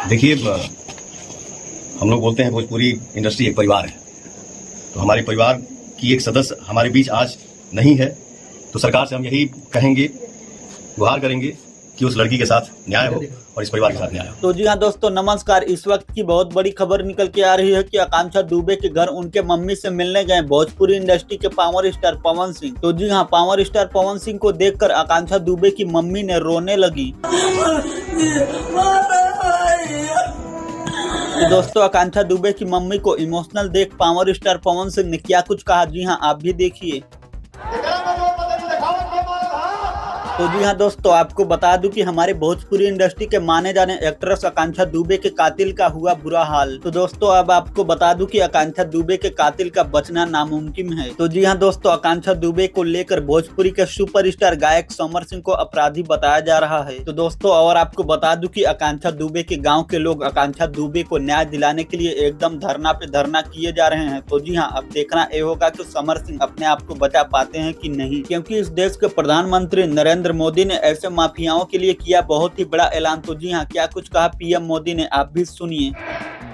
देखिए, हम लोग बोलते हैं भोजपुरी इंडस्ट्री एक परिवार है। तो हमारे परिवार की एक सदस्य हमारे बीच आज नहीं है, तो सरकार से हम यही कहेंगे, गुहार करेंगे कि उस लड़की के साथ न्याय हो और इस परिवार के साथ न्याय हो। तो जी हाँ दोस्तों, नमस्कार। इस वक्त की बहुत बड़ी खबर निकल के आ रही है कि आकांक्षा दुबे के घर उनके मम्मी से मिलने गए भोजपुरी इंडस्ट्री के पावर स्टार पवन सिंह। तो जी हाँ, पावर स्टार पवन सिंह को देखकर आकांक्षा दुबे की मम्मी ने रोने लगी। तो दोस्तों, आकांक्षा दुबे की मम्मी को इमोशनल देख पावर स्टार पवन सिंह ने क्या कुछ कहा, जी हाँ आप भी देखिए। तो जी हाँ दोस्तों, आपको बता दूं कि हमारे भोजपुरी इंडस्ट्री के माने जाने एक्ट्रेस आकांक्षा दुबे के कातिल का हुआ बुरा हाल। तो दोस्तों, अब आपको बता दूं कि आकांक्षा दुबे के कातिल का बचना नामुमकिन है। तो जी हाँ दोस्तों, आकांक्षा दुबे को लेकर भोजपुरी के सुपरस्टार गायक समर सिंह को अपराधी बताया जा रहा है। तो दोस्तों, और आपको बता दूं कि आकांक्षा दुबे के गाँव के लोग आकांक्षा दुबे को न्याय दिलाने के लिए एकदम धरना पे धरना किए जा रहे हैं। तो जी हाँ, अब देखना ये होगा कि समर सिंह अपने आप को बचा पाते हैं कि नहीं, क्योंकि इस देश के प्रधानमंत्री नरेंद्र मोदी ने ऐसे माफियाओं के लिए किया बहुत ही बड़ा ऐलान। तो जी हाँ, क्या कुछ कहा पीएम मोदी ने, आप भी सुनिए।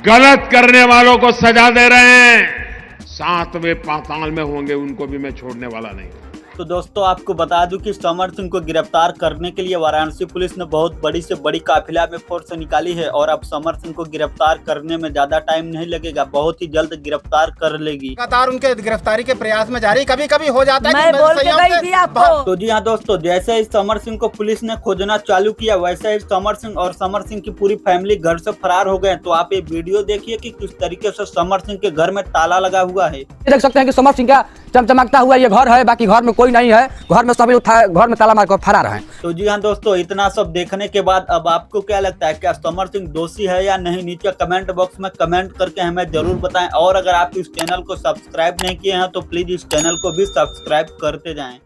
गलत करने वालों को सजा दे रहे हैं, सातवें पाताल में होंगे उनको भी मैं छोड़ने वाला नहीं। तो दोस्तों, आपको बता दूं कि समर सिंह को गिरफ्तार करने के लिए वाराणसी पुलिस ने बहुत बड़ी से बड़ी काफिला में फोर्स निकाली है और अब समर सिंह को गिरफ्तार करने में ज्यादा टाइम नहीं लगेगा, बहुत ही जल्द गिरफ्तार कर लेगी। लगातार उनके गिरफ्तारी के प्रयास में जारी, कभी कभी हो जाता है मैं बोल के गई थी आपको। तो जी हाँ दोस्तों, जैसे ही समर सिंह को पुलिस ने खोजना चालू किया, वैसे ही समर सिंह और समर सिंह की पूरी फैमिली घर से फरार हो गए। तो आप ये वीडियो देखिए कि किस तरीके से समर सिंह के घर में ताला लगा हुआ है। देख सकते हैं कि समर सिंह का चमचमाता हुआ ये घर है, बाकी घर में कोई नहीं है, घर में सभी घर में ताला मारकर फरार हैं। तो जी हाँ दोस्तों, इतना सब देखने के बाद अब आपको क्या लगता है, क्या समर सिंह दोषी है या नहीं? नीचे कमेंट बॉक्स में कमेंट करके हमें जरूर बताएं। और अगर आप इस चैनल को सब्सक्राइब नहीं किए हैं तो प्लीज इस चैनल को भी सब्सक्राइब करते जाएं।